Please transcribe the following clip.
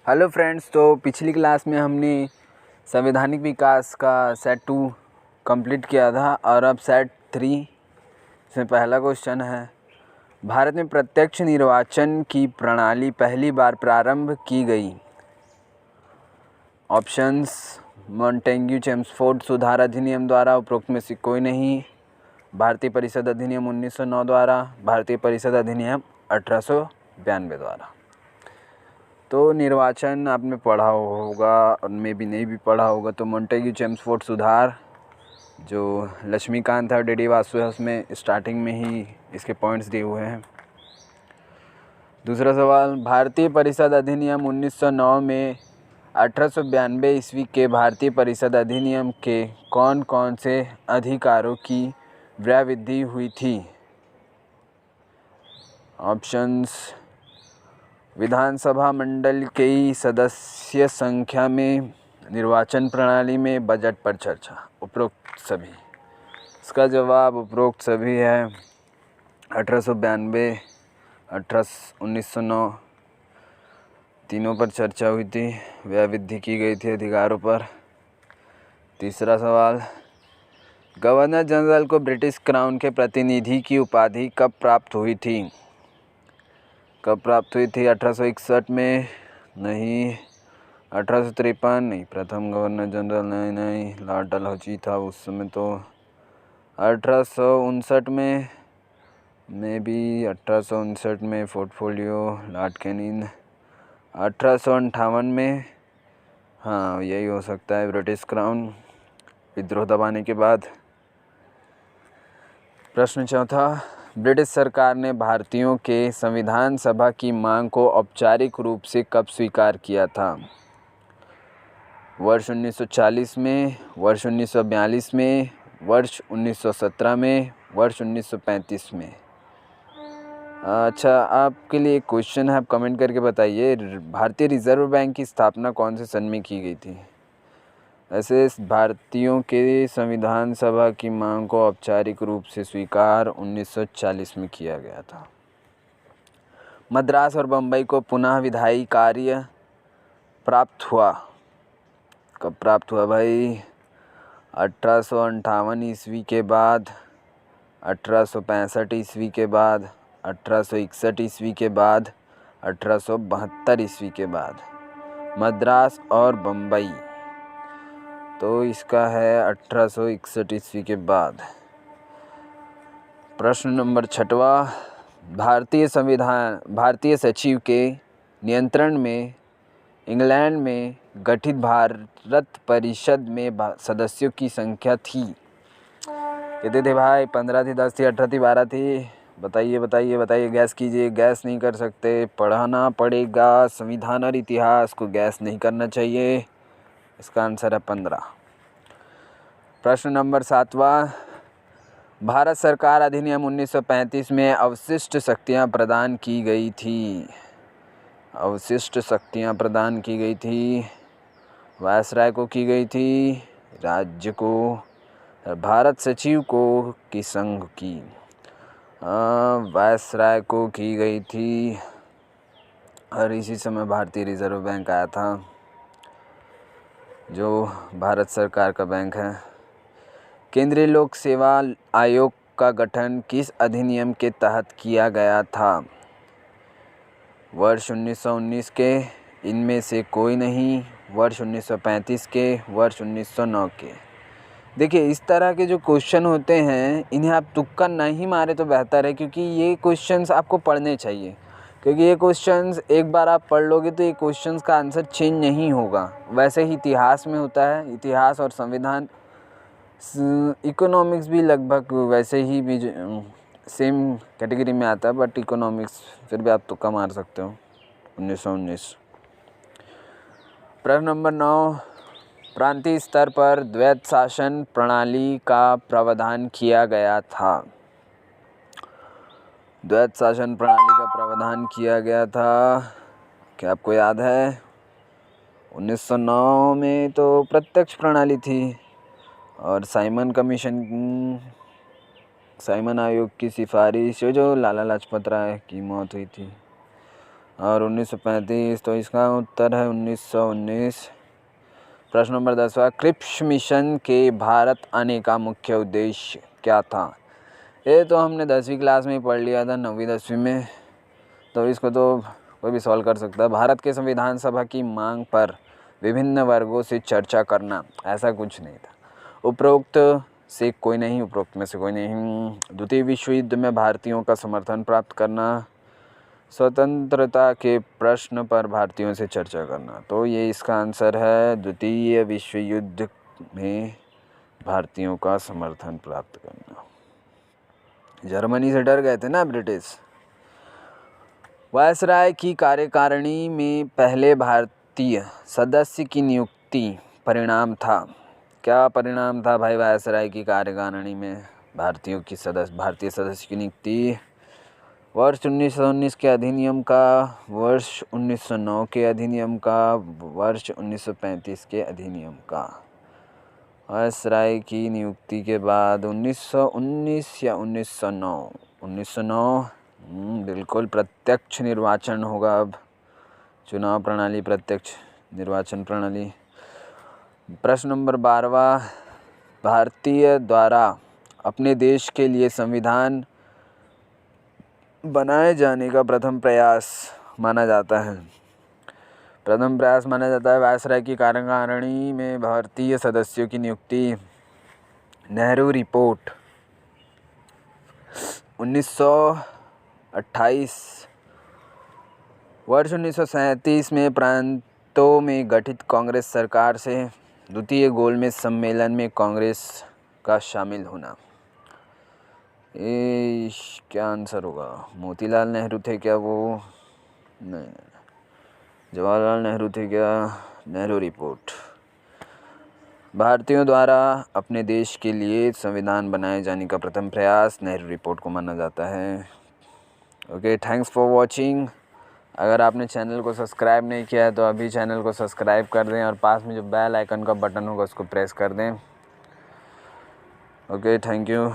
Hello friends, तो पिछली class में हमने संवैधानिक विकास का सेट 2 कंप्लीट किया था और अब सेट 3 इसमें पहला क्वेश्चन है, भारत में प्रत्यक्ष निर्वाचन की प्रणाली पहली बार प्रारंभ की गई। ऑप्शंस: मॉन्टेग्यू चेम्सफोर्ड सुधार अधिनियम द्वारा, उपरोक्त में से कोई नहीं। भारतीय परिषद अधिनियम 1909 द्वारा, भारतीय परिषद अधिनियम 1892 द्वारा। तो निर्वाचन आपने पढ़ा होगा और मैं भी नहीं भी पढ़ा होगा। तो मॉन्टेग्यू चेम्सफोर्ड सुधार जो लक्ष्मीकांत है और डी वासु है उसमें स्टार्टिंग में ही इसके पॉइंट्स दिए हुए हैं। दूसरा सवाल, भारतीय परिषद अधिनियम 1909 में 1892 ईस्वी के भारतीय परिषद अधिनियम के कौन कौन से अधिकारों की व्यावृद्धि हुई थी। ऑप्शंस: विधानसभा मंडल की सदस्य संख्या में, निर्वाचन प्रणाली में, बजट पर चर्चा, उपरोक्त सभी। इसका जवाब उपरोक्त सभी है। 1892, 1909 तीनों पर चर्चा हुई थी, व्यावृद्धि की गई थी अधिकारों पर। तीसरा सवाल, गवर्नर जनरल को ब्रिटिश क्राउन के प्रतिनिधि की उपाधि कब प्राप्त हुई थी। कब प्राप्त हुई थी? 1861 में? नहीं। 1853? नहीं। प्रथम गवर्नर जनरल? नहीं। लॉर्ड डलहौजी था उस समय। तो 1859 में भी 1859 में पोर्टफोलियो लॉर्ड कैनिंग। 1858 में, हाँ यही हो सकता है, ब्रिटिश क्राउन विद्रोह दबाने के बाद। प्रश्न चौथा, ब्रिटिश सरकार ने भारतीयों के संविधान सभा की मांग को औपचारिक रूप से कब स्वीकार किया था। वर्ष 1940 में, वर्ष 1942 में, वर्ष 1917 में, वर्ष 1935 में। अच्छा, आपके लिए एक क्वेश्चन है, आप कमेंट करके बताइए, भारतीय रिजर्व बैंक की स्थापना कौन से सन में की गई थी। ऐसे भारतीयों के संविधान सभा की मांग को औपचारिक रूप से स्वीकार 1940 में किया गया था। मद्रास और बम्बई को पुनः विधायी कार्य प्राप्त हुआ। कब प्राप्त हुआ भाई? 1858 ईस्वी के बाद, 1865 ईस्वी के बाद, 1861 ईस्वी के बाद, 1872 ईस्वी के बाद। मद्रास और बम्बई, तो इसका है 1861 ईस्वी के बाद। प्रश्न नंबर 6वां, भारतीय सचिव के नियंत्रण में इंग्लैंड में गठित भारत परिषद में सदस्यों की संख्या थी। कितने थे भाई? 15 थी, 10 थी, 18 थी, 12 थी? बताइए, गैस कीजिए। गैस नहीं कर सकते, पढ़ाना पड़ेगा। संविधान और इतिहास को गैस नहीं करना चाहिए। इसका आंसर है 15। प्रश्न नंबर 7वां, भारत सरकार अधिनियम 1935 में अवशिष्ट शक्तियाँ प्रदान की गई थी। अवशिष्ट शक्तियाँ प्रदान की गई थी, वायसराय को की गई थी, राज्य को, भारत सचिव को कि संघ की? वायसराय को की गई थी। और इसी समय भारतीय रिजर्व बैंक आया था, जो भारत सरकार का बैंक है। केंद्रीय लोक सेवा आयोग का गठन किस अधिनियम के तहत किया गया था। वर्ष 1919 के, इनमें से कोई नहीं। वर्ष 1935 के, वर्ष 1909 के। देखिए, इस तरह के जो क्वेश्चन होते हैं इन्हें आप तुक्का नहीं मारे तो बेहतर है, क्योंकि ये क्वेश्चंस आपको पढ़ने चाहिए। क्योंकि ये क्वेश्चंस एक बार आप पढ़ लोगे तो ये क्वेश्चंस का आंसर चेंज नहीं होगा। वैसे ही इतिहास में होता है, इतिहास और संविधान, इकोनॉमिक्स भी लगभग वैसे ही भी सेम कैटेगरी में आता है, बट इकोनॉमिक्स फिर भी आप तुक्का मार सकते हो। 1919। प्रश्न नंबर 9, प्रांतीय स्तर पर द्वैत शासन प्रणाली का प्रावधान किया गया था। द्वैत शासन प्रणाली का प्रावधान किया गया था, क्या आपको याद है? 1909 में तो प्रत्यक्ष प्रणाली थी और साइमन आयोग की सिफारिश, जो लाला लाजपत राय की मौत हुई थी। और 1935, तो इसका उत्तर है 1919। प्रश्न नंबर 10वां, क्रिप्स मिशन के भारत आने का मुख्य उद्देश्य क्या था? ये तो हमने 10वीं क्लास में ही पढ़ लिया था, 9वीं 10वीं में, तो इसको तो कोई भी सॉल्व कर सकता है। भारत के संविधान सभा की मांग पर विभिन्न वर्गों से चर्चा करना, ऐसा कुछ नहीं था। उपरोक्त में से कोई नहीं। द्वितीय विश्व युद्ध में भारतीयों का समर्थन प्राप्त करना, स्वतंत्रता के प्रश्न पर भारतीयों से चर्चा करना, तो ये इसका आंसर है द्वितीय विश्व युद्ध में भारतीयों का समर्थन प्राप्त करना। जर्मनी से डर गए थे ना ब्रिटिश। वायसराय की कार्यकारिणी में पहले भारतीय सदस्य की नियुक्ति परिणाम था। क्या परिणाम था भाई वायसराय की कार्यकारिणी में भारतीय सदस्य की नियुक्ति? वर्ष 1919 के अधिनियम का, वर्ष 1909 के अधिनियम का, वर्ष 1935 के अधिनियम का। वायसराय की नियुक्ति के बाद 1919 या 1909? 1909, बिल्कुल। प्रत्यक्ष निर्वाचन होगा अब, चुनाव प्रणाली, प्रत्यक्ष निर्वाचन प्रणाली। प्रश्न नंबर 12वां, भारतीय द्वारा अपने देश के लिए संविधान बनाए जाने का प्रथम प्रयास माना जाता है वायसराय की कार्यकारिणी में भारतीय सदस्यों की नियुक्ति। नेहरू रिपोर्ट 1928। वर्ष 1937 में प्रांतों में गठित कांग्रेस सरकार से द्वितीय गोलमेज सम्मेलन में कांग्रेस का शामिल होना। क्या आंसर होगा? मोतीलाल नेहरू थे क्या वो? नहीं, जवाहरलाल नेहरू थे क्या? नेहरू रिपोर्ट। भारतीयों द्वारा अपने देश के लिए संविधान बनाए जाने का प्रथम प्रयास नेहरू रिपोर्ट को माना जाता है। Okay, thanks for watching. अगर आपने चैनल को सब्सक्राइब नहीं किया है तो अभी चैनल को सब्सक्राइब कर दें और पास में जो बेल आइकन का बटन होगा उसको प्रेस कर दें। Okay, thank you.